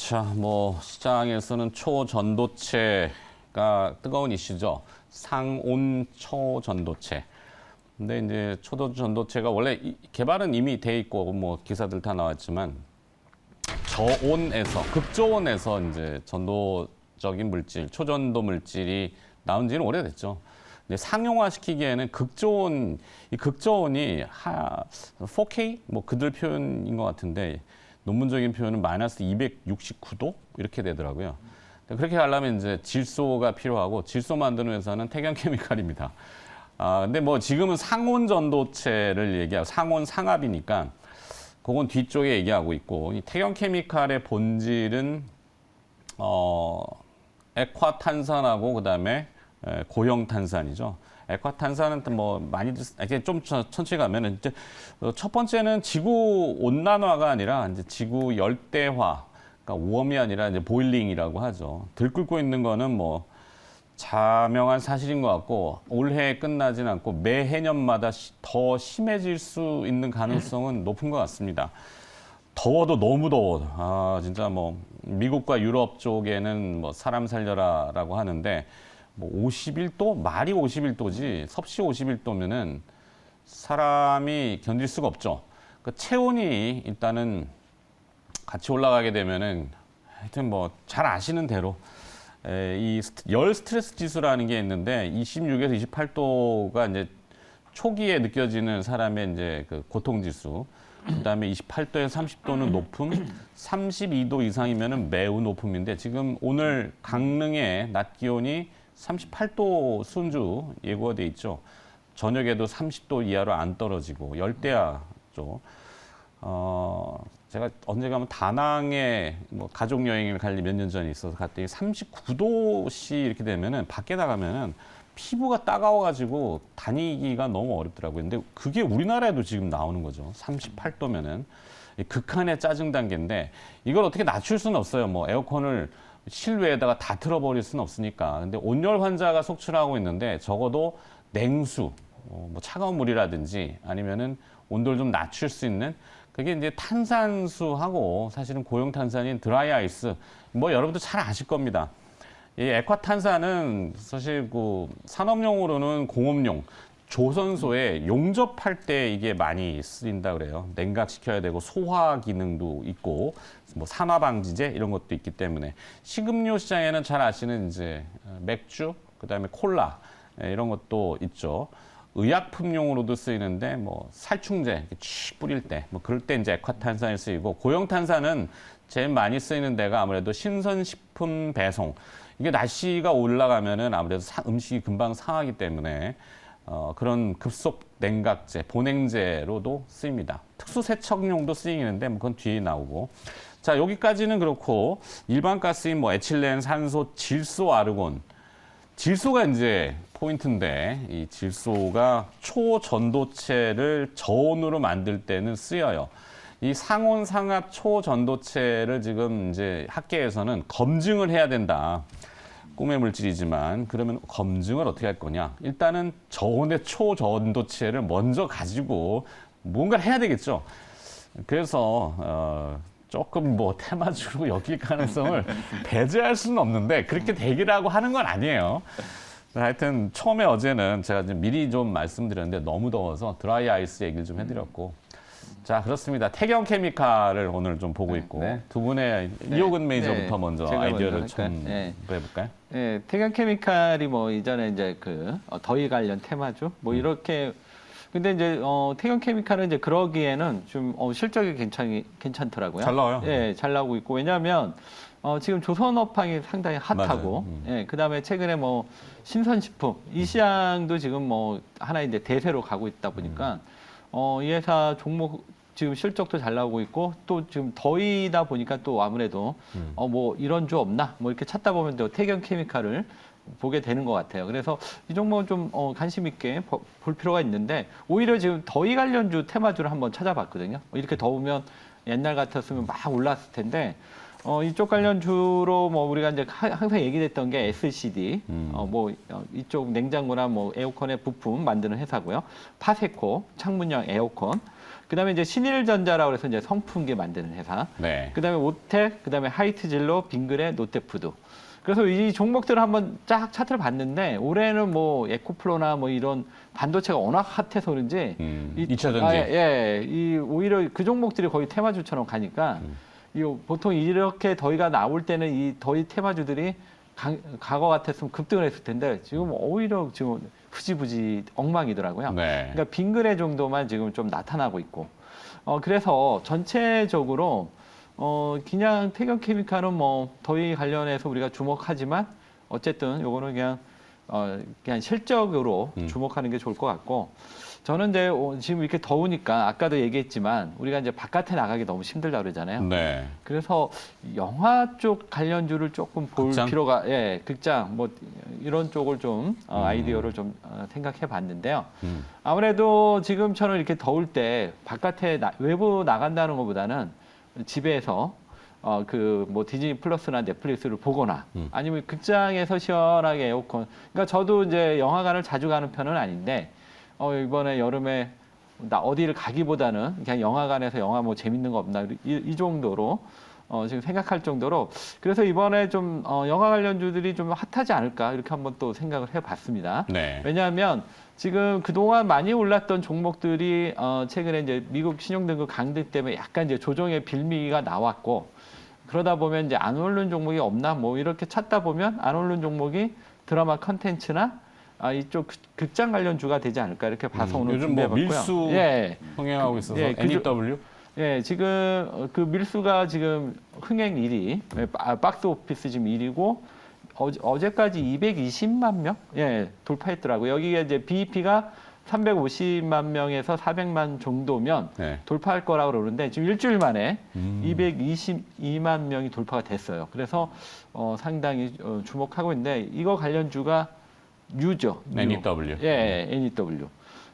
자, 뭐 시장에서는 초전도체가 뜨거운 이슈죠. 상온 초전도체. 근데 이제 초전도체가 원래 개발은 이미 돼 있고 뭐 기사들 다 나왔지만 저온에서 극저온에서 이제 전도적인 물질, 초전도 물질이 나온 지는 오래됐죠. 근데 상용화 시키기에는 극저온, 이 극저온이 4K 뭐 그들 표현인 것 같은데 논문적인 표현은 마이너스 269도 이렇게 되더라고요. 그렇게 하려면 이제 질소가 필요하고 질소 만드는 회사는 태경케미칼입니다. 근데 뭐 지금은 상온 전도체를 얘기하고 상온 상압이니까 그건 뒤쪽에 얘기하고 있고 이 태경케미칼의 본질은 액화탄산하고 그다음에 고형탄산이죠. 액화탄산은 뭐 많이 좀 천천히 가면은 이제 첫 번째는 지구 온난화가 아니라 이제 지구 열대화, 그러니까 웜이 아니라 이제 보일링이라고 하죠. 들끓고 있는 거는 뭐 자명한 사실인 것 같고 올해 끝나진 않고 매해년마다 더 심해질 수 있는 가능성은 높은 것 같습니다. 더워도 너무 더워. 진짜 뭐 미국과 유럽 쪽에는 뭐 사람 살려라라고 하는데 뭐 51도? 말이 51도지 섭씨 51도면은 사람이 견딜 수가 없죠. 그 체온이 일단은 같이 올라가게 되면은 하여튼 뭐 잘 아시는 대로 이 열 스트레스 지수라는 게 있는데 26에서 28도가 이제 초기에 느껴지는 사람의 이제 그 고통 지수. 그다음에 28도에서 30도는 높음, 32도 이상이면은 매우 높음인데 지금 오늘 강릉의 낮 기온이 38도 순주 예고가 돼 있죠. 저녁에도 30도 이하로 안 떨어지고 열대야죠. 제가 언제 가면 다낭에 뭐 가족 여행을 갈 몇 년 전에 있어서 갔더니 39도씨 이렇게 되면은 밖에 나가면은 피부가 따가워가지고 다니기가 너무 어렵더라고요. 근데 그게 우리나라에도 지금 나오는 거죠. 38도면은 극한의 짜증 단계인데 이걸 어떻게 낮출 수는 없어요. 뭐 에어컨을 실외에다가 다 틀어버릴 수는 없으니까. 근데 온열 환자가 속출하고 있는데 적어도 냉수, 뭐 차가운 물이라든지 아니면은 온도를 좀 낮출 수 있는 그게 이제 탄산수하고 사실은 고용탄산인 드라이 아이스. 뭐 여러분도 잘 아실 겁니다. 이 액화탄산은 사실 그 산업용으로는 공업용, 조선소에 용접할 때 이게 많이 쓰인다 그래요. 냉각시켜야 되고 소화 기능도 있고 뭐 산화 방지제 이런 것도 있기 때문에 식음료 시장에는 잘 아시는 이제 맥주, 그다음에 콜라 이런 것도 있죠. 의약품용으로도 쓰이는데 뭐 살충제 이렇게 칙 뿌릴 때 뭐 그럴 때 이제 액화탄산이 쓰이고 고형탄산은 제일 많이 쓰이는 데가 아무래도 신선식품 배송. 이게 날씨가 올라가면은 아무래도 음식이 금방 상하기 때문에 그런 급속 냉각제, 보냉제로도 쓰입니다. 특수 세척용도 쓰이는데 뭐 그건 뒤에 나오고. 자, 여기까지는 그렇고 일반 가스인 뭐 에틸렌, 산소, 질소, 아르곤. 질소가 이제 포인트인데 이 질소가 초전도체를 저온으로 만들 때는 쓰여요. 이 상온 상압 초전도체를 지금 이제 학계에서는 검증을 해야 된다. 꿈의 물질이지만 그러면 검증을 어떻게 할 거냐? 일단은 저온의 초전도체를 먼저 가지고 뭔가를 해야 되겠죠. 그래서 조금 뭐 테마주로 엮일 가능성을 배제할 수는 없는데 그렇게 되기라고 하는 건 아니에요. 하여튼 처음에 어제는 제가 미리 좀 말씀드렸는데 너무 더워서 드라이 아이스 얘기를 좀 해드렸고 자, 그렇습니다. 태경케미칼을 오늘 좀 보고 있고 두 분의 이호근 매니저부터 먼저 아이디어를 좀 해볼까요? 네, 태경케미칼이 뭐 이전에 이제 그 더위 관련 테마주 뭐 이렇게 근데 이제 태경케미칼은 이제 그러기에는 좀 실적이 괜찮더라고요. 잘 나와요. 예, 잘 나오고 있고 왜냐하면 지금 조선업황이 상당히 핫하고 그다음에 최근에 뭐 신선식품 이 시장도 지금 뭐 하나 이제 대세로 가고 있다 보니까 이 회사 종목 지금 실적도 잘 나오고 있고 또 지금 더위다 보니까 또 아무래도 뭐 이런 주 없나 뭐 이렇게 찾다 보면 또 태경케미칼을 보게 되는 것 같아요. 그래서 이 종목은 좀 관심 있게 볼 필요가 있는데 오히려 지금 더위 관련주 테마주를 한번 찾아봤거든요. 이렇게 더우면 옛날 같았으면 막 올랐을 텐데 이쪽 관련주로 뭐 우리가 이제 항상 얘기했던 게 SCD, 이쪽 냉장고나 뭐 에어컨의 부품 만드는 회사고요. 파세코, 창문형 에어컨. 그다음에 이제 신일전자라고 해서 이제 선풍기 만드는 회사. 네. 그다음에 오텍, 그다음에 하이트진로, 빙그레, 롯데푸드. 그래서 이 종목들을 한번 쫙 차트를 봤는데 올해는 뭐 에코플로나 뭐 이런 반도체가 워낙 핫해서 그런지 2차 전지. 이 오히려 그 종목들이 거의 테마주처럼 가니까 보통 이렇게 더위가 나올 때는 이 더위 테마주들이 과거 같았으면 급등을 했을 텐데 지금 오히려 지금 흐지부지 엉망이더라고요. 네. 그러니까 빙그레 정도만 지금 좀 나타나고 있고. 그래서 전체적으로 그냥 태경케미칼은 뭐 더위 관련해서 우리가 주목하지만 어쨌든 요거는 그냥 실적으로 주목하는 게 좋을 것 같고 저는 이제 지금 이렇게 더우니까 아까도 얘기했지만 우리가 이제 바깥에 나가기 너무 힘들다 그러잖아요. 네. 그래서 영화 쪽 관련주를 조금 볼 극장? 필요가 극장 뭐 이런 쪽을 좀 아이디어를 좀 생각해 봤는데요. 아무래도 지금처럼 이렇게 더울 때 바깥에 외부 나간다는 것보다는 집에서 뭐 디즈니 플러스나 넷플릭스를 보거나 아니면 극장에서 시원하게 에어컨. 그러니까 저도 이제 영화관을 자주 가는 편은 아닌데 이번에 여름에 나 어디를 가기보다는 그냥 영화관에서 영화 뭐 재밌는 거 없나 이 정도로 지금 생각할 정도로 그래서 이번에 좀 영화 관련주들이 좀 핫하지 않을까 이렇게 한번 또 생각을 해봤습니다. 네. 왜냐하면 지금 그동안 많이 올랐던 종목들이 최근에 이제 미국 신용등급 강등 때문에 약간 이제 조정의 빌미가 나왔고 그러다 보면 이제 안 오른 종목이 없나 뭐 이렇게 찾다 보면 안 오른 종목이 드라마 컨텐츠나 이쪽 극장 관련주가 되지 않을까 이렇게 봐서 오늘 요즘 뭐 준비해봤고요. 밀수 흥행하고 있어서 NEW? 지금 그 밀수가 지금 흥행 1위, 박스 오피스 지금 1위고 어제까지 220만 명 돌파했더라고요. 여기에 이제 BEP가 350만 명에서 400만 정도면 돌파할 거라고 그러는데 지금 일주일 만에 222만 명이 돌파가 됐어요. 그래서 상당히 주목하고 있는데 이거 관련주가 U죠. NEW. NEW.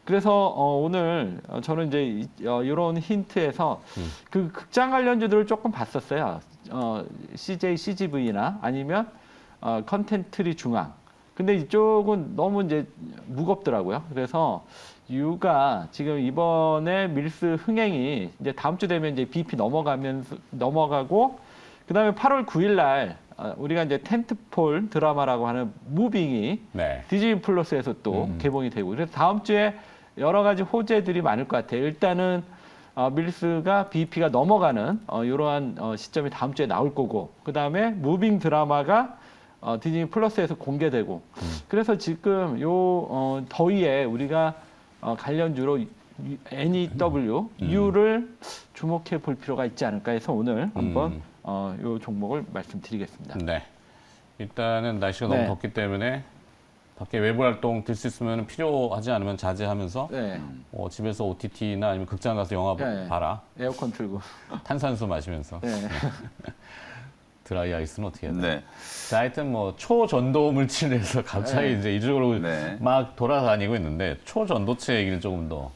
그래서 오늘 저는 이제 이런 힌트에서 그 극장 관련주들을 조금 봤었어요. CJ, CGV나 아니면 컨텐트리 중앙. 근데 이쪽은 너무 이제 무겁더라고요. 그래서 U가 지금 이번에 밀스 흥행이 이제 다음 주 되면 이제 BP 넘어가고 그다음에 8월 9일 날 우리가 이제 텐트폴 드라마라고 하는 무빙이 디즈니 플러스에서 또 개봉이 되고 그래서 다음 주에 여러 가지 호재들이 많을 것 같아요. 일단은 밀스가 BP가 넘어가는 이러한 시점이 다음 주에 나올 거고 그 다음에 무빙 드라마가 디즈니 플러스에서 공개되고 그래서 지금 요 더위에 우리가 관련주로 NEW, U를 주목해 볼 필요가 있지 않을까 해서 오늘 한번 요 종목을 말씀드리겠습니다. 네. 일단은 날씨가 너무 덥기 때문에 밖에 외부 활동 될 수 있으면 필요하지 않으면 자제하면서 집에서 OTT나 아니면 극장 가서 영화 봐라. 에어컨 틀고 탄산수 마시면서. 드라이 아이스는 어떻게 해야 돼? 네. 자, 하여튼 뭐 초전도 물질에서 갑자기 이제 이쪽으로 막 돌아다니고 있는데 초전도체 얘기를 조금 더.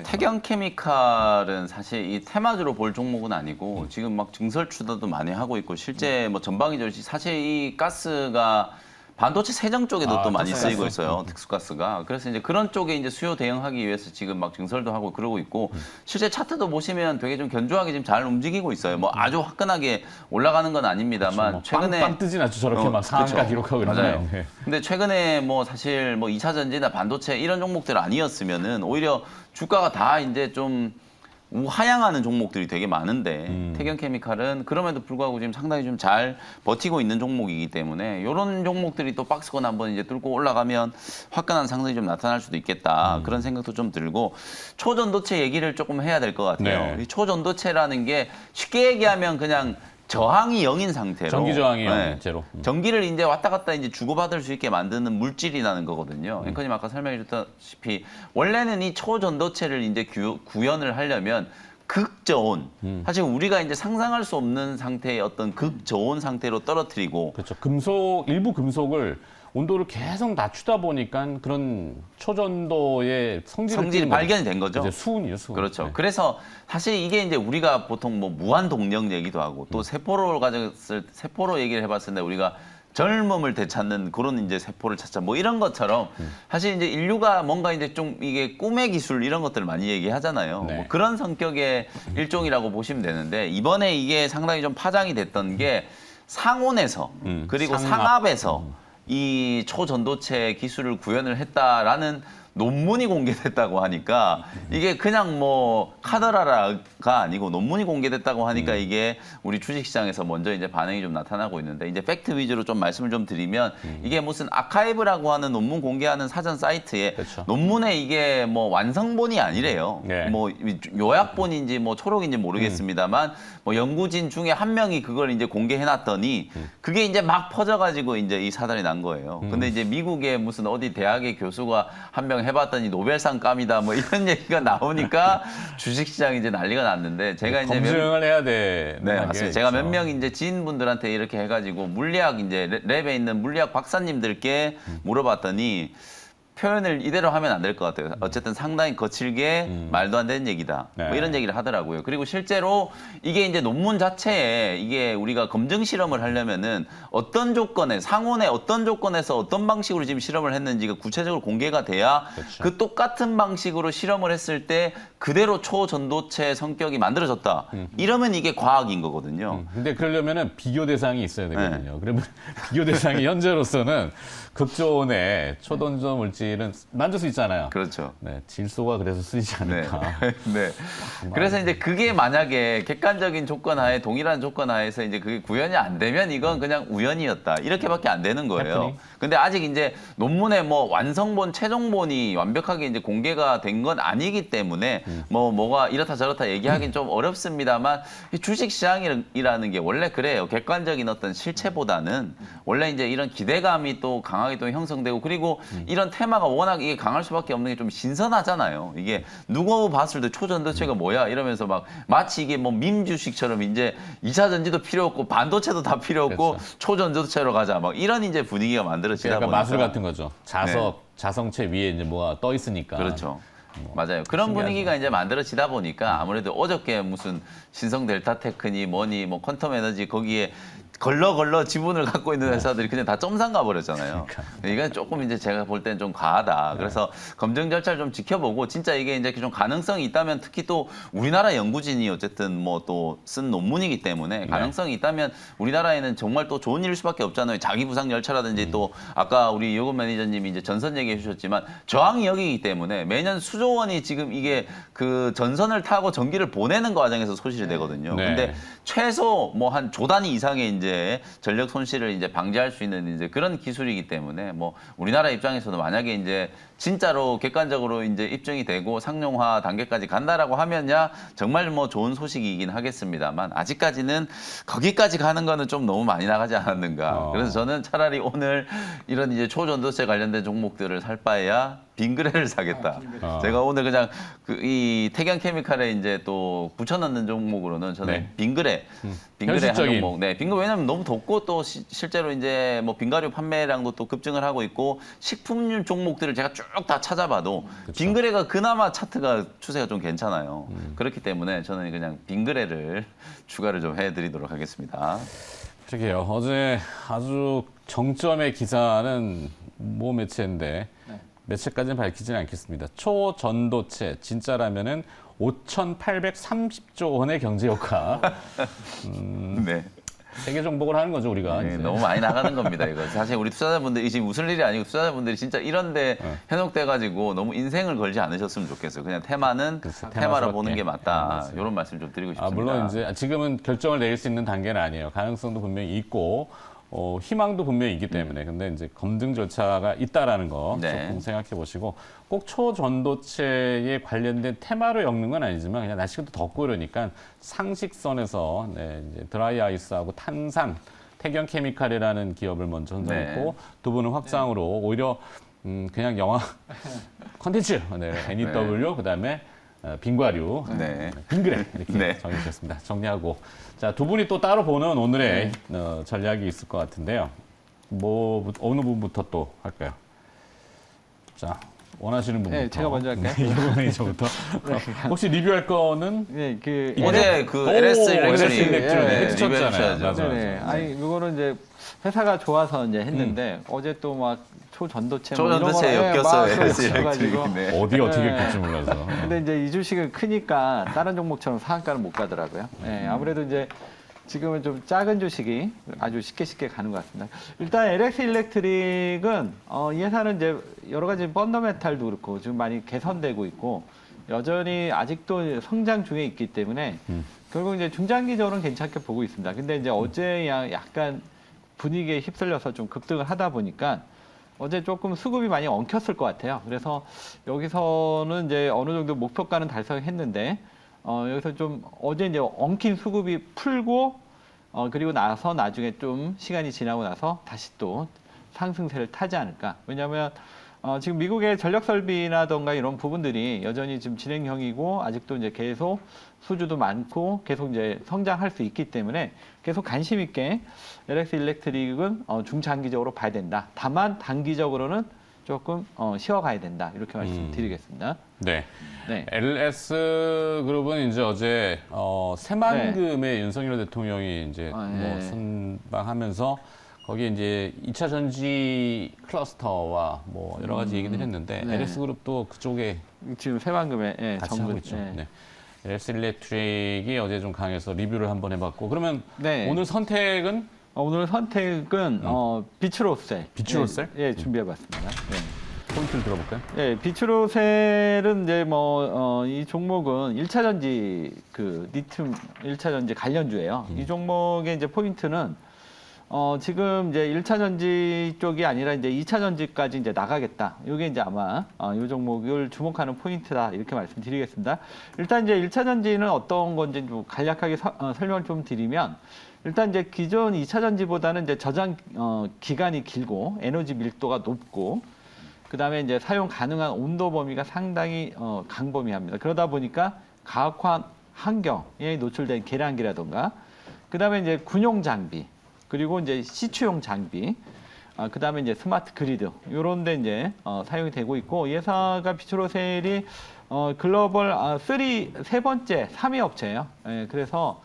태경케미칼은 사실 이 테마주로 볼 종목은 아니고 지금 막 증설 추도도 많이 하고 있고 실제 뭐 전방위적으로 사실 이 가스가 반도체 세정 쪽에도 또 많이 쓰이고 있어요. 특수가스가. 그래서 이제 그런 쪽에 이제 수요 대응하기 위해서 지금 막 증설도 하고 그러고 있고 실제 차트도 보시면 되게 좀 견조하게 지금 잘 움직이고 있어요. 뭐 아주 화끈하게 올라가는 건 아닙니다만 그렇죠. 뭐 최근에 빵 뜨진 않죠. 저렇게 막 상한가 기록하고 맞아요. 그러잖아요. 근데 최근에 뭐 사실 뭐 2차 전지나 반도체 이런 종목들 아니었으면은 오히려 주가가 다 이제 좀 우하향하는 종목들이 되게 많은데 태경케미칼은 그럼에도 불구하고 지금 상당히 좀 잘 버티고 있는 종목이기 때문에 이런 종목들이 또 박스권 한번 이제 뚫고 올라가면 화끈한 상승이 좀 나타날 수도 있겠다 그런 생각도 좀 들고 초전도체 얘기를 조금 해야 될 것 같아요. 이 초전도체라는 게 쉽게 얘기하면 그냥 저항이 0인 상태로 전기 저항이 0제로 전기를 이제 왔다 갔다 이제 주고받을 수 있게 만드는 물질이라는 거거든요. 앵커님 아까 설명해 주셨다시피 원래는 이 초전도체를 이제 구현을 하려면 극저온 사실 우리가 이제 상상할 수 없는 상태의 어떤 극저온 상태로 떨어뜨리고 그렇죠. 일부 금속을 온도를 계속 낮추다 보니까 그런 초전도의 성질이 발견이 된 거죠. 이제 수은이요, 수은. 그렇죠. 네. 그래서 사실 이게 이제 우리가 보통 뭐 무한 동력 얘기도 하고 또 세포로 얘기를 해봤을 때 우리가 젊음을 되찾는 그런 이제 세포를 찾자 뭐 이런 것처럼 사실 이제 인류가 뭔가 이제 좀 이게 꿈의 기술 이런 것들을 많이 얘기하잖아요. 네. 뭐 그런 성격의 일종이라고 보시면 되는데 이번에 이게 상당히 좀 파장이 됐던 게 상온에서 그리고 상압에서 이 초전도체 기술을 구현을 했다라는 논문이 공개됐다고 하니까 이게 그냥 뭐 카더라가 아니고 논문이 공개됐다고 하니까 이게 우리 주식시장에서 먼저 이제 반응이 좀 나타나고 있는데 이제 팩트 위주로 좀 말씀을 좀 드리면 이게 무슨 아카이브라고 하는 논문 공개하는 사전 사이트에 그렇죠. 논문에 이게 뭐 완성본이 아니래요. 네. 뭐 요약본인지 뭐 초록인지 모르겠습니다만 뭐 연구진 중에 한 명이 그걸 이제 공개해놨더니 그게 이제 막 퍼져가지고 이제 이 사달이 난 거예요. 근데 이제 미국의 무슨 어디 대학의 교수가 한 명 해봤더니 노벨상 감이다 뭐 이런 얘기가 나오니까 주식시장이 이제 난리가 났는데 제가 이제 검증을 해야 돼. 네, 맞습니다. 제가 몇 명 이제 지인분들한테 이렇게 해가지고 물리학 이제 랩에 있는 물리학 박사님들께 물어봤더니 표현을 이대로 하면 안 될 것 같아요. 어쨌든 상당히 거칠게 말도 안 되는 얘기다. 네. 뭐 이런 얘기를 하더라고요. 그리고 실제로 이게 이제 논문 자체에 이게 우리가 검증 실험을 하려면은 어떤 조건에 상온에 어떤 조건에서 어떤 방식으로 지금 실험을 했는지가 구체적으로 공개가 돼야 그렇죠. 그 똑같은 방식으로 실험을 했을 때 그대로 초전도체 성격이 만들어졌다. 이러면 이게 과학인 거거든요. 근데 그러려면은 비교 대상이 있어야 네. 되거든요. 그러면 비교 대상이 현재로서는 극조온의 초던조 물질은 만들 수 있잖아요. 그렇죠. 네, 질소가 그래서 쓰이지 네. 않을까. 네. 그래서 이제 그게 만약에 객관적인 조건 하에 동일한 조건 하에서 이제 그게 구현이 안 되면 이건 그냥 우연이었다. 이렇게밖에 안 되는 거예요. 해프닝. 근데 아직 이제 논문에 뭐 완성본, 최종본이 완벽하게 이제 공개가 된 건 아니기 때문에 뭐가 이렇다 저렇다 얘기하기는 좀 어렵습니다만 이 주식 시장이라는 게 원래 그래요. 객관적인 어떤 실체보다는 원래 이제 이런 기대감이 또 강하게 또 형성되고 그리고 이런 테마가 워낙 이게 강할 수밖에 없는 게 좀 신선하잖아요. 이게 누구 봤을 때 초전도체가 뭐야 이러면서 막 마치 이게 뭐 밈 주식처럼 이제 2차 전지도 필요 없고 반도체도 다 필요 없고 그렇죠. 초전도체로 가자 막 이런 이제 분위기가 만들어지다 약간 보니까 마술 같은 거죠. 자성체 위에 이제 뭐가 떠 있으니까. 그렇죠. 맞아요. 그런 신기하죠. 분위기가 이제 만들어지다 보니까 아무래도 어저께 무슨 신성 델타 테크니 뭐니 뭐 퀀텀 에너지 거기에 걸러 지분을 갖고 있는 회사들이 그냥 다 점상 가버렸잖아요. 이건 조금 이제 제가 볼 때는 좀 과하다. 그래서 검증 절차를 좀 지켜보고 진짜 이게 이제 좀 가능성이 있다면 특히 또 우리나라 연구진이 어쨌든 뭐 또 쓴 논문이기 때문에 가능성이 있다면 우리나라에는 정말 또 좋은 일일 수밖에 없잖아요. 자기 부상 열차라든지 또 아까 우리 요금 매니저님이 이제 전선 얘기해 주셨지만 저항이 여기이기 때문에 매년 수조 원이 지금 이게 그 전선을 타고 전기를 보내는 과정에서 소실이 되거든요. 네. 근데 최소 뭐 한 조 단위 이상의 이제 전력 손실을 이제 방지할 수 있는 이제 그런 기술이기 때문에 뭐 우리나라 입장에서도 만약에 이제 진짜로 객관적으로 이제 입증이 되고 상용화 단계까지 간다라고 하면야 정말 뭐 좋은 소식이긴 하겠습니다만 아직까지는 거기까지 가는 거는 좀 너무 많이 나가지 않았는가. 그래서 저는 차라리 오늘 이런 이제 초전도체 관련된 종목들을 살 바에야 빙그레를 사겠다. 제가 오늘 그냥 이 태경케미칼에 이제 또 붙여넣는 종목으로는 저는 네. 빙그레 한 현실적인. 종목. 네, 빙그레 왜냐면 너무 덥고 또 실제로 이제 뭐 빙가류 판매량도 또 급증을 하고 있고 식품류 종목들을 제가 쭉 다 찾아봐도 빙그레가 그나마 차트가 추세가 좀 괜찮아요. 그렇기 때문에 저는 그냥 빙그레를 추가를 좀 해드리도록 하겠습니다. 그러게요. 어제 아주 정점의 기사는 모 매체인데 매체까지는 밝히지는 않겠습니다. 초전도체 진짜라면은 5,830조 원의 경제 효과. 네. 세계 정복을 하는 거죠 우리가. 네, 이제. 너무 많이 나가는 겁니다, 이거. 사실 우리 투자자분들이 지금 웃을 일이 아니고 투자자분들이 진짜 이런데 현혹돼가지고 너무 인생을 걸지 않으셨으면 좋겠어요. 그냥 테마는 그렇죠. 테마로 테마스럽게. 보는 게 맞다. 맞습니다. 이런 말씀 좀 드리고 싶습니다. 물론 이제 지금은 결정을 내릴 수 있는 단계는 아니에요. 가능성도 분명히 있고 희망도 분명히 있기 때문에 근데 이제 검증 절차가 있다라는 거 네. 조금 생각해 보시고 꼭 초전도체에 관련된 테마로 엮는 건 아니지만 그냥 날씨가 또 덥고 이러니까 상식선에서 이제 드라이 아이스하고 탄산 태경케미칼이라는 기업을 먼저 선정했고 두 분은 확장으로 오히려 그냥 영화 컨텐츠 NEW 그다음에 빙과류, 네. 빙그레 이렇게 네. 정해주셨습니다. 정리하고 자, 두 분이 또 따로 보는 오늘의 전략이 있을 것 같은데요. 어느 부분부터 또 할까요? 자, 원하시는 부분부터. 네, 제가 먼저 할까요? 이동 매니저부터. 혹시 리뷰할 거는 네, 그 어제 그 LS LS 일렉트릭 일렉트릭 네, 해주셨잖아요. 리뷰해주셔야죠. 맞아요. 네, 아니 이거는 이제 회사가 좋아서 이제 했는데 어제 또 막 초전도체 초전도체에 엮였어요, LS 가지고. 일렉트릭. 네. 어디 어떻게 네. 될지 몰라서. 근데 이제 이 주식은 크니까 다른 종목처럼 상한가는 못 가더라고요. 네, 아무래도 이제 지금은 좀 작은 주식이 아주 쉽게 가는 것 같습니다. 일단 LX 일렉트릭은 이 회사는 이제 여러 가지 펀더멘탈도 그렇고 지금 많이 개선되고 있고 여전히 아직도 성장 중에 있기 때문에 결국 이제 중장기적으로는 괜찮게 보고 있습니다. 근데 이제 어제 약간 분위기에 휩쓸려서 좀 급등을 하다 보니까 어제 조금 수급이 많이 엉켰을 것 같아요. 그래서 여기서는 이제 어느 정도 목표가는 달성했는데 여기서 좀 어제 이제 엉킨 수급이 풀고 그리고 나서 나중에 좀 시간이 지나고 나서 다시 또 상승세를 타지 않을까. 왜냐하면 지금 미국의 전력 설비라던가 이런 부분들이 여전히 지금 진행형이고 아직도 이제 계속 수주도 많고 계속 이제 성장할 수 있기 때문에 계속 관심 있게 LX 일렉트릭은 중장기적으로 봐야 된다. 다만 단기적으로는 조금 쉬어가야 된다. 이렇게 말씀드리겠습니다. 네. 네. LS 그룹은 이제 어제 새만금의 윤석열 대통령이 이제 네. 선방하면서 거기에 이제 2차 전지 클러스터와 뭐 여러 가지 얘기들 했는데 네. LS 그룹도 그쪽에 지금 새만금에 같이 하고 있죠. 네. LS 일렉트릭이 어제 좀 강해서 리뷰를 한번 해봤고 그러면 네. 오늘 선택은 오늘 선택은 비추로셀. 비추로셀? 예, 준비해봤습니다. 네. 포인트를 들어볼까요? 예, 비추로셀은 이제 이 종목은 1차 전지 리튬 1차 전지 관련주예요. 이 종목의 이제 포인트는 지금 이제 1차 전지 쪽이 아니라 이제 2차 전지까지 이제 나가겠다. 이게 이제 아마 이 종목을 주목하는 포인트다. 이렇게 말씀드리겠습니다. 일단 이제 1차 전지는 어떤 건지 좀 간략하게 설명을 좀 드리면 일단 이제 기존 2차 전지보다는 이제 저장 기간이 길고 에너지 밀도가 높고 그다음에 이제 사용 가능한 온도 범위가 상당히 광범위합니다. 그러다 보니까 가학화 환경에 노출된 계량기라던가 그다음에 이제 군용 장비 그리고 이제 시추용 장비 그다음에 이제 스마트 그리드 요런 데 이제 사용이 되고 있고 이 회사가 비추로셀이 글로벌 세 번째 3위 업체예요. 예, 그래서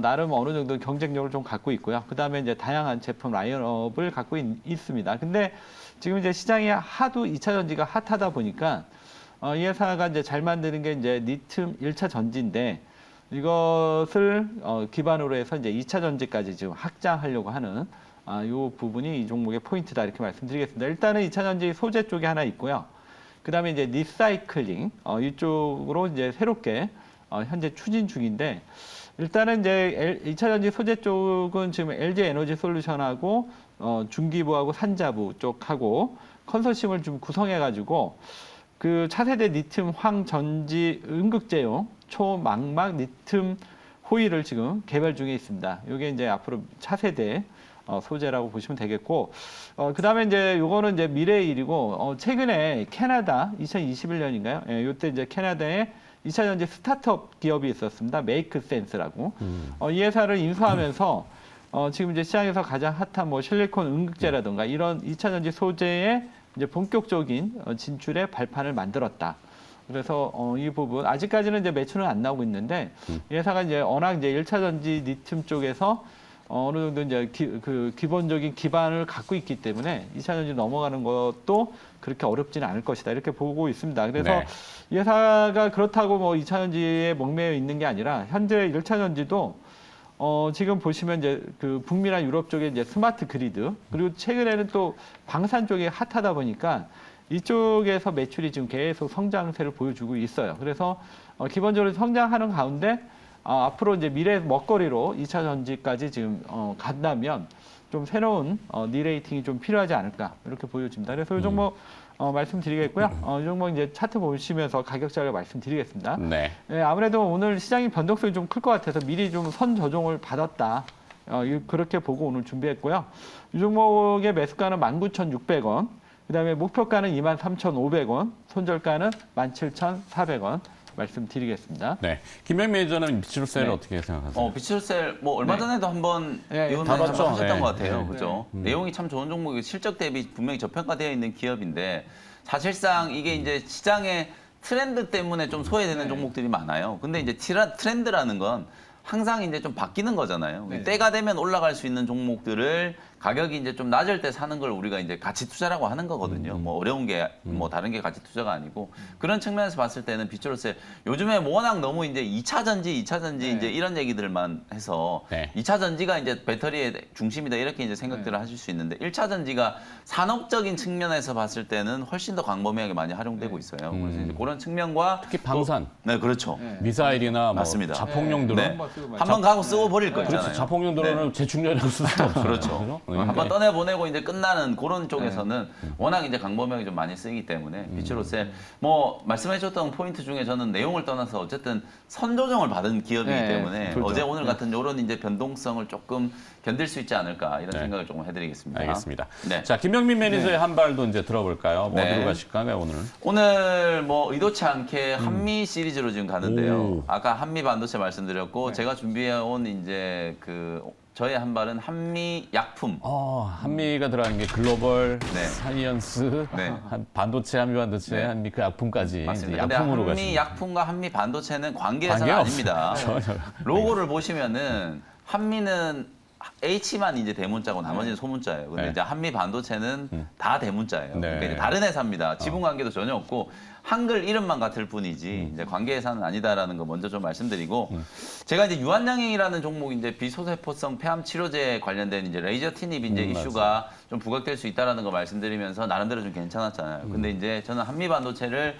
나름 어느 정도 경쟁력을 좀 갖고 있고요. 그다음에 이제 다양한 제품 라인업을 갖고 있습니다. 근데 지금 이제 시장이 하도 2차 전지가 핫하다 보니까 이 회사가 이제 잘 만드는 게 이제 리튬 1차 전지인데 이것을 기반으로 해서 이제 2차 전지까지 지금 확장하려고 하는 이 부분이 이 종목의 포인트다 이렇게 말씀드리겠습니다. 일단은 2차 전지 소재 쪽이 하나 있고요. 그다음에 이제 리사이클링 이쪽으로 이제 새롭게 현재 추진 중인데 일단은 이제 2차 전지 소재 쪽은 지금 LG 에너지 솔루션하고 중기부하고 산자부 쪽하고 컨소시엄을 좀 구성해가지고 그 차세대 리튬 황전지 응급제용 초망막 리튬 호일을 지금 개발 중에 있습니다. 이게 이제 앞으로 차세대 소재라고 보시면 되겠고, 그 다음에 이제 요거는 이제 미래의 일이고, 최근에 캐나다 2021년인가요? 예, 요때 이제 캐나다에 2차 전지 스타트업 기업이 있었습니다. 메이크센스라고. 이 회사를 인수하면서 지금 이제 시장에서 가장 핫한 뭐 실리콘 응급제라든가 이런 2차 전지 소재의 이제 본격적인 진출의 발판을 만들었다. 그래서 이 부분 아직까지는 이제 매출은 안 나오고 있는데 이 회사가 이제 워낙 이제 1차 전지 리튬 쪽에서 어느 정도 이제 기본적인 기반을 갖고 있기 때문에 2차 전지 넘어가는 것도 그렇게 어렵지는 않을 것이다 이렇게 보고 있습니다. 그래서 네. 이 회사가 그렇다고 뭐 2차 전지에 목매여 있는 게 아니라 현재 1차 전지도 지금 보시면 이제 그 북미나 유럽 쪽에 이제 스마트 그리드 그리고 최근에는 또 방산 쪽이 핫하다 보니까 이쪽에서 매출이 지금 계속 성장세를 보여주고 있어요. 그래서 기본적으로 성장하는 가운데 앞으로 이제 미래 먹거리로 2차 전지까지 지금 간다면 좀 새로운 리레이팅이 좀 필요하지 않을까 이렇게 보여집니다. 그래서 이 종목 말씀드리겠고요. 이 종목 이제 차트 보시면서 가격 자료 말씀드리겠습니다. 네. 네, 아무래도 오늘 시장이 변동성이 좀 클 것 같아서 미리 좀 선 조정을 받았다. 그렇게 보고 오늘 준비했고요. 이 종목의 매수가는 19,600원, 그다음에 목표가는 23,500원, 손절가는 17,400원 말씀드리겠습니다. 네. 김병민 매니저는 비치루셀을 네. 어떻게 생각하세요? 비추셀 뭐 얼마 네. 전에도 한번 네, 이혼을 다뤘죠. 하셨던 네. 것 같아요. 네. 그죠? 내용이 참 좋은 종목이 실적 대비 분명히 저평가되어 있는 기업인데 사실상 이게 이제 시장의 트렌드 때문에 좀 소외되는 네. 종목들이 많아요. 근데 이제 트렌드라는 건 항상 이제 좀 바뀌는 거잖아요. 네. 때가 되면 올라갈 수 있는 종목들을 가격이 이제 좀 낮을 때 사는 걸 우리가 이제 가치 투자라고 하는 거거든요. 뭐 어려운 게 뭐 다른 게 가치 투자가 아니고 그런 측면에서 봤을 때는 비추로세 요즘에 뭐 워낙 너무 이제 2차 전지 네. 이제 이런 얘기들만 해서 네. 2차 전지가 이제 배터리의 중심이다 이렇게 이제 생각들을 하실 수 있는데 1차 전지가 산업적인 측면에서 봤을 때는 훨씬 더 광범위하게 많이 활용되고 있어요. 그래서 이제 그런 측면과 특히 방산, 네, 그렇죠. 네. 미사일이나 뭐 맞습니다. 자폭용 드론. 네. 한번 쓰고 한 번 가고 쓰고 버릴 거 그렇죠. 있잖아요. 자폭용 드론은 재충전이라고 쓸 수도 없어요. 그렇죠. 네. 한번 떠내 보내고 이제 끝나는 그런 쪽에서는 워낙 이제 광범위하게 좀 많이 쓰이기 때문에 비추로셀 뭐 말씀해주셨던 포인트 중에 저는 내용을 떠나서 어쨌든 선조정을 받은 기업이기 네, 때문에 그렇죠. 어제 오늘 같은 이런 이제 변동성을 조금 견딜 수 있지 않을까 이런 네. 생각을 조금 해드리겠습니다. 알겠습니다. 네. 자, 김병민 매니저의 한 발도 이제 들어볼까요? 뭐 네. 어디로 가실까요, 오늘? 오늘 뭐 의도치 않게 한미 시리즈로 지금 가는데요. 오. 아까 한미 반도체 말씀드렸고 제가 준비해온 이제 그 저의 한 발은 한미 약품. 한미가 들어가는 게 글로벌, 네. 사이언스, 네. 한 반도체, 한미 반도체, 네. 한미 그 약품까지 이제 맞습니다. 근데 약품으로 한미 가시는 약품과 한미 반도체는 관계에서는 관계가 아닙니다. 없어요. 전혀. 로고를 보시면은 한미는 H만 이제 대문자고 나머지는 소문자예요. 근데 네. 이제 한미 반도체는 다 대문자예요. 네. 그러니까 이제 다른 회사입니다. 지분 관계도 전혀 없고 한글 이름만 같을 뿐이지 이제 관계 회사는 아니다라는 거 먼저 좀 말씀드리고 제가 이제 유한양행이라는 종목 이제 비소세포성 폐암 치료제 관련된 이제 레이저 티닙 이제 이슈가 좀 부각될 수 있다라는 거 말씀드리면서 나름대로 좀 괜찮았잖아요. 근데 이제 저는 한미 반도체를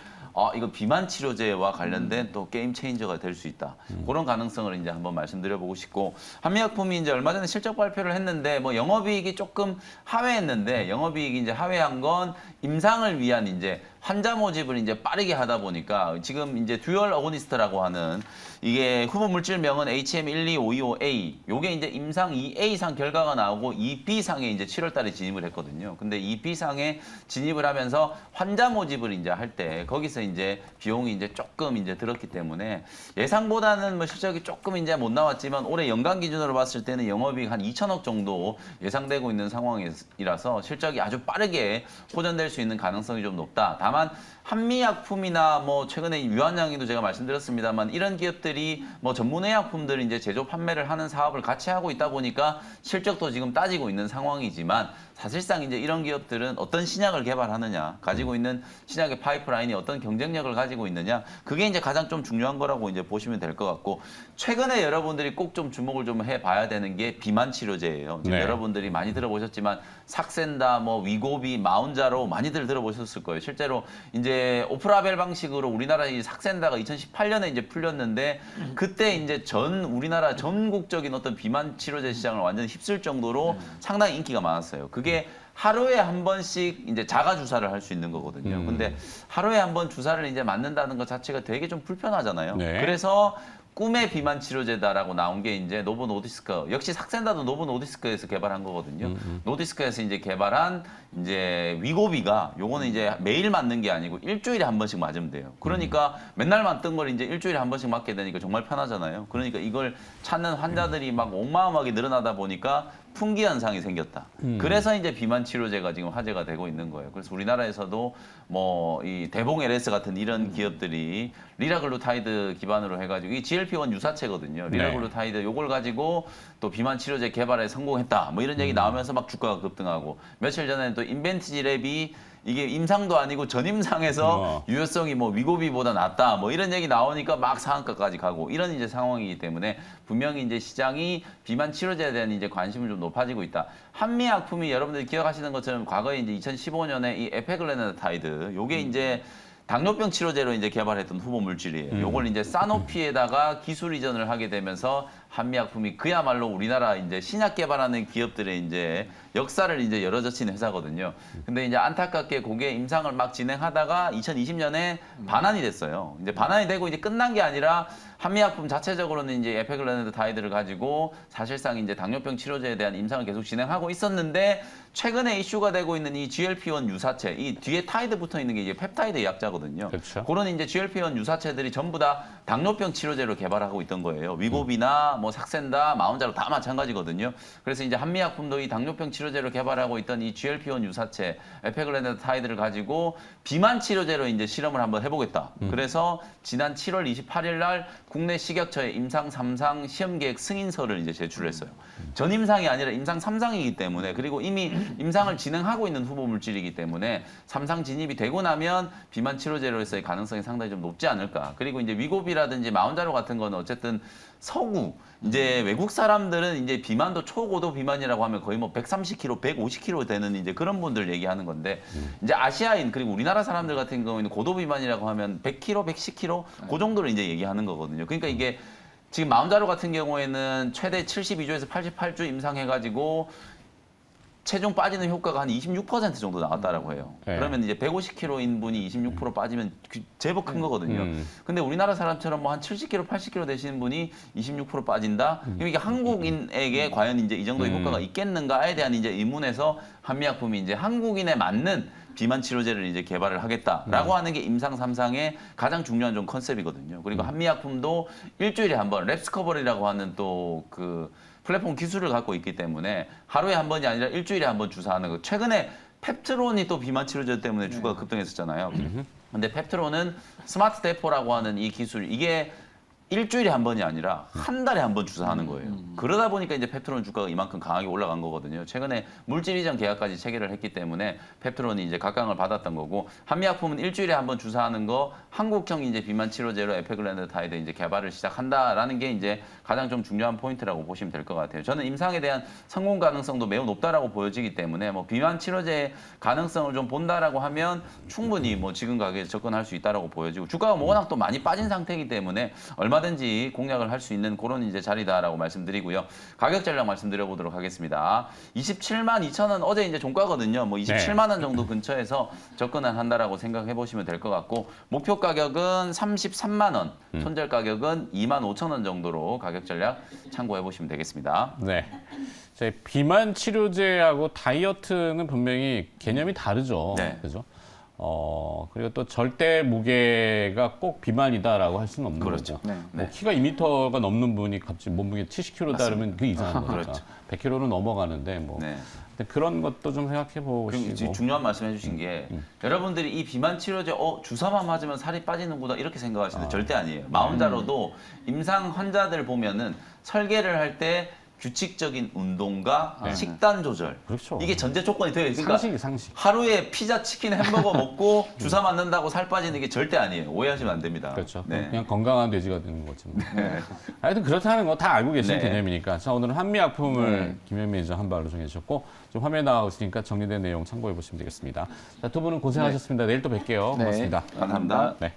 이거 비만 치료제와 관련된 또 게임 체인저가 될 수 있다. 그런 가능성을 이제 한번 말씀드려보고 싶고 한미약품이 이제 얼마 전에 실적 발표를 했는데 뭐 영업이익이 조금 하회했는데 영업이익이 이제 하회한 건 임상을 위한 이제 환자 모집을 이제 빠르게 하다 보니까 지금 이제 듀얼 어고니스트라고 하는 이게 후보 물질명은 HM12525A 요게 이제 임상 2A상 결과가 나오고 2B상에 이제 7월 달에 진입을 했거든요. 근데 2B상에 진입을 하면서 환자 모집을 이제 할 때 거기서 이제 비용이 이제 조금 이제 들었기 때문에 예상보다는 뭐 실적이 조금 이제 못 나왔지만 올해 연간 기준으로 봤을 때는 영업이익 한 2천억 정도 예상되고 있는 상황이라서 실적이 아주 빠르게 호전될 수 있는 가능성이 좀 높다. 다만 한미약품이나 뭐 최근에 유한양행도 제가 말씀드렸습니다만 이런 기업들이 뭐 전문의약품들 이제 제조 판매를 하는 사업을 같이 하고 있다 보니까 실적도 지금 따지고 있는 상황이지만 사실상 이제 이런 기업들은 어떤 신약을 개발하느냐, 가지고 있는 신약의 파이프라인이 어떤 경쟁력을 가지고 있느냐, 그게 이제 가장 좀 중요한 거라고 이제 보시면 될 것 같고 최근에 여러분들이 꼭 좀 주목을 좀 해봐야 되는 게 비만 치료제예요. 네. 여러분들이 많이 들어보셨지만 삭센다, 뭐 위고비, 마운자로 많이들 들어보셨을 거예요. 실제로 이제 오프라벨 방식으로 우리나라 이 삭센다가 2018년에 이제 풀렸는데 그때 이제 우리나라 전국적인 어떤 비만 치료제 시장을 완전히 휩쓸 정도로 상당히 인기가 많았어요. 그게 하루에 한 번씩 이제 자가 주사를 할 수 있는 거거든요. 근데 하루에 한 번 주사를 이제 맞는다는 것 자체가 되게 좀 불편하잖아요. 네. 그래서 꿈의 비만 치료제다라고 나온 게 이제 노보 노디스크. 역시 삭센다도 노보 노디스크에서 개발한 거거든요. 노디스크에서 이제 개발한 이제 위고비가 요거는 이제 매일 맞는 게 아니고 일주일에 한 번씩 맞으면 돼요. 그러니까 맨날 맞던 걸 이제 일주일에 한 번씩 맞게 되니까 정말 편하잖아요. 그러니까 이걸 찾는 환자들이 막 어마어마하게 늘어나다 보니까 풍기 현상이 생겼다. 그래서 이제 비만 치료제가 지금 화제가 되고 있는 거예요. 그래서 우리나라에서도 뭐 이 대봉 LS 같은 이런 기업들이 리라글루타이드 기반으로 해가지고 이 GLP-1 유사체거든요. 리라글루타이드 요걸 가지고 또 비만 치료제 개발에 성공했다. 뭐 이런 얘기 나오면서 막 주가가 급등하고 며칠 전에는 또 인벤티지랩이 이게 임상도 아니고 전임상에서 유효성이 뭐 위고비보다 낫다 뭐 이런 얘기 나오니까 막 상한가까지 가고 이런 이제 상황이기 때문에 분명히 이제 시장이 비만 치료제에 대한 이제 관심을 좀 높아지고 있다. 한미약품이 여러분들이 기억하시는 것처럼 과거에 이제 2015년에 이 에페글레나타이드 요게 이제 당뇨병 치료제로 이제 개발했던 후보 물질이에요. 요걸 이제 사노피에다가 기술 이전을 하게 되면서 한미약품이 그야말로 우리나라 이제 신약 개발하는 기업들의 이제 역사를 이제 열어젖힌 회사거든요. 근데 이제 안타깝게 그게 임상을 막 진행하다가 2020년에 반환이 됐어요. 이제 반환이 되고 이제 끝난 게 아니라 한미약품 자체적으로는 이제 에페글레나타이드를 가지고 사실상 이제 당뇨병 치료제에 대한 임상을 계속 진행하고 있었는데 최근에 이슈가 되고 있는 이 GLP-1 유사체, 이 뒤에 타이드 붙어 있는 게 이제 펩타이드 약자거든요. 그렇죠. 그런 이제 GLP-1 유사체들이 전부 다 당뇨병 치료제로 개발하고 있던 거예요. 위고비나 뭐 삭센다, 마운자로 다 마찬가지거든요. 그래서 이제 한미약품도 이 당뇨병 치료제로 개발하고 있던 이 GLP-1 유사체, 에페글레나타이드를 가지고 비만 치료제로 이제 실험을 한번 해보겠다. 그래서 지난 7월 28일 날 국내 식약처에 임상 3상 시험 계획 승인서를 이제 제출했어요. 전임상이 아니라 임상 3상이기 때문에 그리고 이미 임상을 진행하고 있는 후보 물질이기 때문에 3상 진입이 되고 나면 비만 치료제로서의 가능성이 상당히 좀 높지 않을까. 그리고 이제 위고비라든지 마운자로 같은 거는 어쨌든 서구 이제 외국 사람들은 이제 비만도 초고도 비만이라고 하면 거의 뭐 130kg, 150kg 되는 이제 그런 분들 얘기하는 건데 이제 아시아인 그리고 우리나라 사람들 같은 경우에는 고도 비만이라고 하면 100kg, 110kg 그 정도를 이제 얘기하는 거거든요. 그러니까 이게 지금 마운자로 같은 경우에는 최대 72주에서 88주 임상해가지고 체중 빠지는 효과가 한 26% 정도 나왔다라고 해요. 네. 그러면 이제 150kg인 분이 26% 빠지면 제법 큰 거거든요. 근데 우리나라 사람처럼 뭐 한 70kg, 80kg 되시는 분이 26% 빠진다? 그럼 이게 한국인에게 과연 이제 이 정도의 효과가 있겠는가에 대한 이제 의문에서 한미약품이 이제 한국인에 맞는 비만 치료제를 이제 개발을 하겠다라고 하는 게 임상 3상의 가장 중요한 좀 컨셉이거든요. 그리고 한미약품도 일주일에 한 번 랩스커버리라고 하는 또 그 플랫폼 기술을 갖고 있기 때문에 하루에 한 번이 아니라 일주일에 한 번 주사하는 거. 최근에 펩트론이 또 비만 치료제 때문에 주가가 급등했었잖아요. 근데 펩트론은 스마트 데포라고 하는 이 기술 이게 일주일에 한 번이 아니라 한 달에 한 번 주사하는 거예요. 그러다 보니까 이제 펩트론 주가가 이만큼 강하게 올라간 거거든요. 최근에 물질 이전 계약까지 체결을 했기 때문에 펩트론이 이제 각광을 받았던 거고 한미약품은 일주일에 한 번 주사하는 거 한국형 이제 비만 치료제로 에페글레나타이드 이제 개발을 시작한다라는 게 이제 가장 좀 중요한 포인트라고 보시면 될 것 같아요. 저는 임상에 대한 성공 가능성도 매우 높다라고 보여지기 때문에 뭐 비만 치료제의 가능성을 좀 본다라고 하면 충분히 뭐 지금 가격에 접근할 수 있다라고 보여지고 주가가 뭐 워낙 또 많이 빠진 상태이기 때문에 얼마든지 공략을 할 수 있는 그런 이제 자리다라고 말씀드리고요. 가격 전략 말씀드려보도록 하겠습니다. 27만 2천 원 어제 이제 종가거든요. 뭐 27만 원 정도 근처에서 접근을 한다라고 생각해 보시면 될 것 같고 목표 가격은 33만 원, 손절 가격은 2만 5천 원 정도로 가격 전략 참고해 보시면 되겠습니다. 네. 저희 비만 치료제하고 다이어트는 분명히 개념이 다르죠. 네. 그죠? 그리고 또 절대 무게가 꼭 비만이다라고 할 수는 없는 그렇죠. 거죠. 네. 뭐 키가 2m가 넘는 분이 갑자기 몸무게 70kg다 그러면 그게 이상한 거니까. 그렇죠. 100kg는 넘어가는데 뭐 네. 근데 그런 것도 좀 생각해 그리고 보시고. 중요한 말씀 해주신 게 여러분들이 이 비만 치료제 주사만 맞으면 살이 빠지는구나 이렇게 생각하시는데 절대 아니에요. 마운자로도 임상 환자들 보면은 설계를 할 때 규칙적인 운동과 식단 조절 그렇죠. 이게 전제 조건이 되어 있으니까 상식이 상식. 하루에 피자, 치킨, 햄버거 먹고 주사 맞는다고 살 빠지는 게 절대 아니에요. 오해하시면 안 됩니다. 그렇죠. 네. 그냥 건강한 돼지가 되는 거죠. 하여튼 그렇다는 거 다 알고 계신 네. 개념이니까. 자, 오늘은 한미약품을 김현 매니저 한 발로 정해주셨고 좀 화면에 나와 있으니까 정리된 내용 참고해 보시면 되겠습니다. 자, 두 분은 고생하셨습니다. 내일 또 뵐게요. 네. 고맙습니다. 감사합니다. 네.